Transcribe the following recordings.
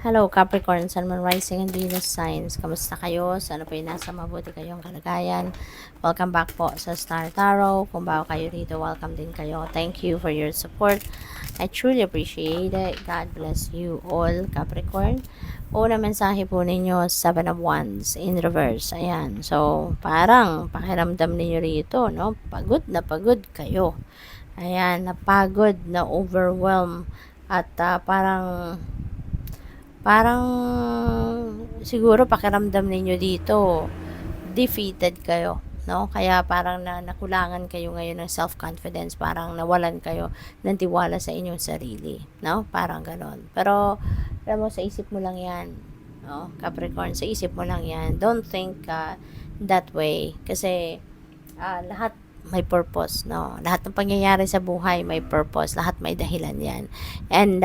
Hello Capricorn, Sun, Moon, Rising, and Venus signs. Kamusta kayo? Sana po yung nasa mabuti kayong kalagayan. Welcome back po sa Star Tarot. Kung bago kayo rito, welcome din kayo. Thank you for your support. I truly appreciate it. God bless you all, Capricorn. Una mensahe po ninyo, 7 of Wands in reverse. Ayan. So, parang pakiramdam ninyo rito, no? Pagod na pagod kayo. Ayan, napagod, na overwhelm at parang siguro pakiramdam ninyo dito defeated kayo, no? Kaya parang nakulangan kayo ngayon ng self-confidence, parang nawalan kayo ng tiwala sa inyong sarili, no? Parang ganon. Pero alam mo, sa isip mo lang yan, no? Capricorn, sa isip mo lang yan. Don't think that way kasi lahat may purpose, no? Lahat ng pangyayari sa buhay may purpose, lahat may dahilan yan. And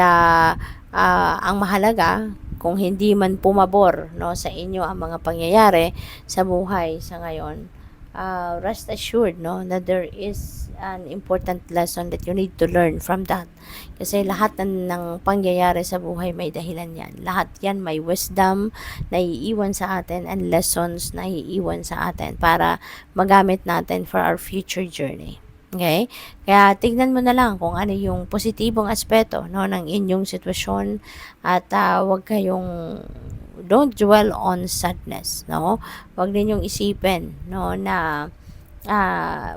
ang mahalaga, kung hindi man pumabor, no, sa inyo ang mga pangyayari sa buhay sa ngayon, rest assured, no, that there is an important lesson that you need to learn from that. Kasi lahat ng pangyayari sa buhay may dahilan yan. Lahat yan may wisdom na iiwan sa atin and lessons na iiwan sa atin para magamit natin for our future journey. Okay? Kaya tignan mo na lang kung ano yung positibong aspeto, no, ng inyong sitwasyon at wag kayong don't dwell on sadness, no? Wag ninyong isipin, no, na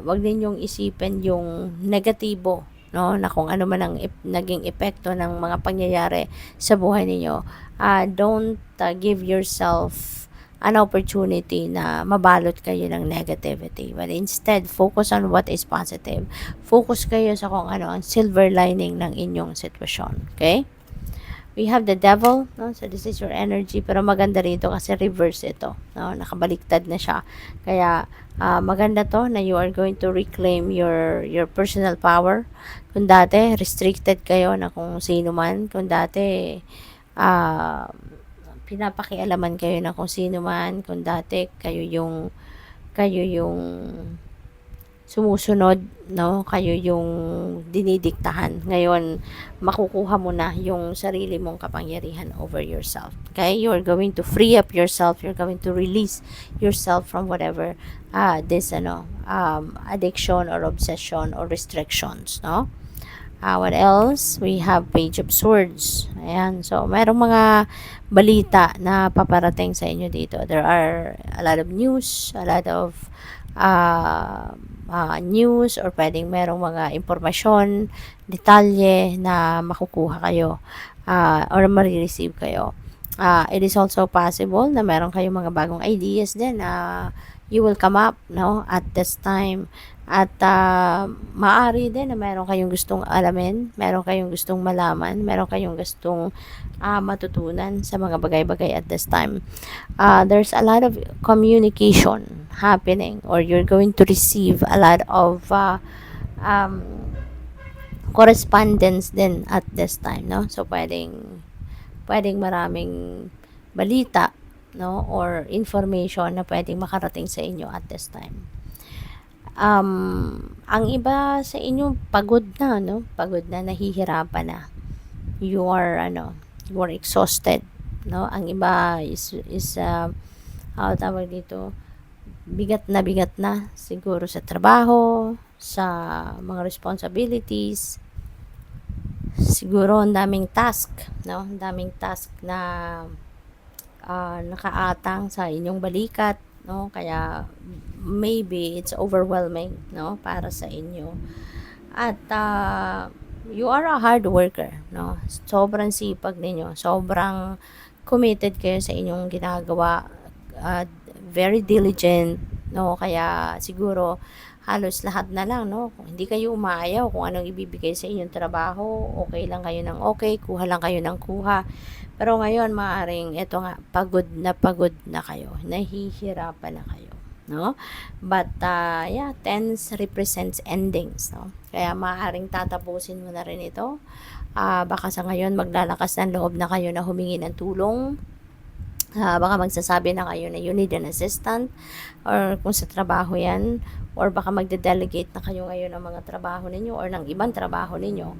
wag ninyong isipin yung negatibo, no, na kung ano man ang naging epekto ng mga pangyayari sa buhay ninyo. Don't give yourself an opportunity na mabalot kayo ng negativity. But instead, focus on what is positive. Focus kayo sa kung ano ang silver lining ng inyong sitwasyon. Okay? We have the devil, no? So this is your energy, pero maganda rito kasi reverse ito, no? Nakabaliktad na siya. Kaya maganda to na you are going to reclaim your personal power. Kung dati restricted kayo na kung sino man, kung dati pinapakialaman kayo na kung sino man, kung dati kayo yung sumusunod, no? Kayo yung dinidiktahan. Ngayon, makukuha mo na yung sarili mong kapangyarihan over yourself. Okay? You're going to free up yourself. You're going to release yourself from whatever this addiction or obsession or restrictions, no? What else? We have Page of Swords. Ayan. So, mayroong mga balita na paparating sa inyo dito. There are a lot of news, a lot of news, or pwedeng merong mga impormasyon, detalye na makukuha kayo or marireceive kayo. It is also possible na meron kayong mga bagong ideas din na you will come up, no, at this time. At maaari din na meron kayong gustong alamin, meron kayong gustong malaman, meron kayong gustong matutunan sa mga bagay-bagay at this time. There's a lot of communication happening, or you're going to receive a lot of correspondence din at this time, no? So pwedeng maraming balita, no, or information na pwedeng makarating sa inyo at this time. Ang iba sa inyo pagod na, no? Pagod na, nahihirapan na. You are exhausted, no? Ang iba is tawag dito, bigat na siguro sa trabaho, sa mga responsibilities. Siguro ang daming task, no? Ang daming task na nakaatang sa inyong balikat, no? Kaya maybe it's overwhelming, no, para sa inyo. At you are a hard worker, no? Sobrang sipag ninyo, sobrang committed kayo sa inyong ginagawa, very diligent, no? Kaya siguro halos lahat na lang, no? Kung hindi kayo umaayaw kung anong ibibigay sa inyong trabaho, okay lang kayo ng okay, kuha lang kayo ng kuha. Pero ngayon, maaring ito nga, pagod na kayo, nahihirapan na kayo, no? But yeah, tens represents endings, no? Kaya maaaring tatapusin mo na rin ito. Baka sa ngayon maglalakas ng loob na kayo na humingi ng tulong. Baka magsasabi na kayo na you need an assistant, or kung sa trabaho yan, or baka magde-delegate na kayo ngayon ng mga trabaho ninyo or ng ibang trabaho ninyo.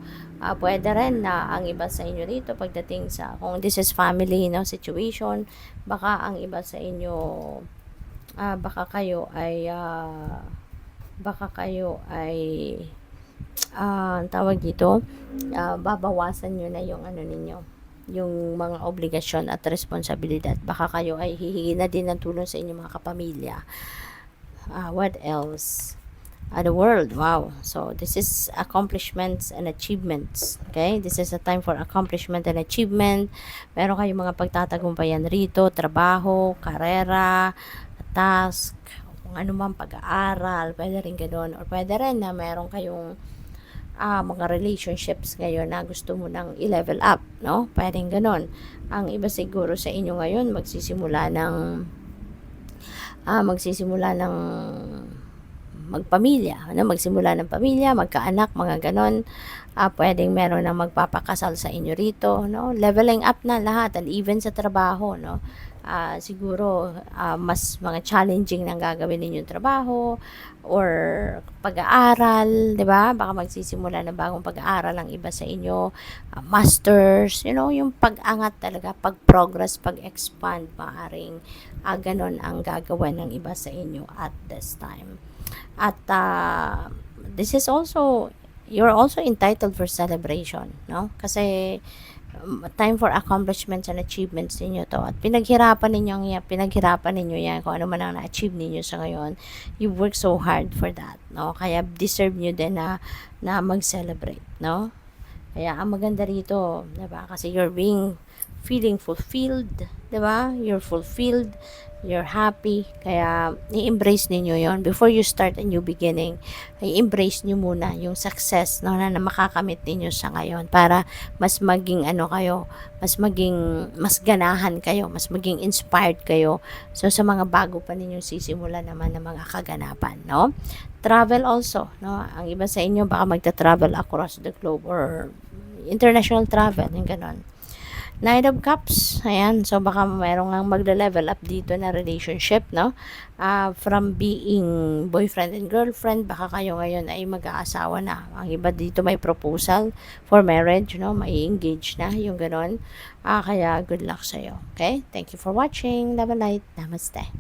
Pwede rin na ang iba sa inyo rito pagdating sa, kung this is family, no, situation, baka ang iba sa inyo, baka kayo ay tawag dito, babawasan nyo na yung ano ninyo, yung mga obligasyon at responsibilidad. Baka kayo ay hihingi na din ng tulong sa inyong mga kapamilya. What else? The world, wow. So this is accomplishments and achievements. Okay, this is a time for accomplishment and achievement. Meron kayong mga pagtatagumpayan rito, trabaho, karera, task, kung ano man, pag-aaral, pwede rin ganoon. Or pwede rin na meron kayong mga relationships ngayon na gusto mo nang i-level up, no? Pwedeng ganon. Ang iba siguro sa inyo ngayon magsisimula ng magpamilya, ano, magsimula ng pamilya, magkaanak, mga ganon. Pwedeng meron na magpapakasal sa inyo rito, no? Leveling up na lahat, and even sa trabaho, no? Siguro mas mga challenging nang gagawin ninyong trabaho or pag-aaral, 'di ba? Baka magsisimula ng bagong pag-aaral ang iba sa inyo, masters, you know, yung pag-angat talaga, pag-progress, pag-expand, maaring ganon ang gagawin ng iba sa inyo at this time. At this is also, you're also entitled for celebration, no? Kasi time for accomplishments and achievements ninyo to, at pinaghirapan ninyo yan, kung ano man ang na-achieve ninyo sa ngayon. You work so hard for that, no? Kaya deserve nyo din na mag-celebrate, no? Kaya ang maganda rito, 'di ba? Kasi you're feeling fulfilled, 'di ba? You're fulfilled, you're happy. Kaya i-embrace niyo 'yon before you start a new beginning. I-embrace niyo muna yung success, no, na makakamit niyo sa ngayon, para mas maging mas ganahan kayo, mas maging inspired kayo. So sa mga bago pa ninyong sisimulan naman ng mga kaganapan, no? Travel also, no? Ang iba sa inyo baka magta-travel across the globe or international travel, yung ganon. Knight of Cups, ayan, so baka mayroong nga magle-level up dito na relationship, no? From being boyfriend and girlfriend, baka kayo ngayon ay mag-aasawa na. Ang iba dito may proposal for marriage, no? May engage na, yung ganon. Kaya good luck sa'yo, okay? Thank you for watching. Love and light. Namaste.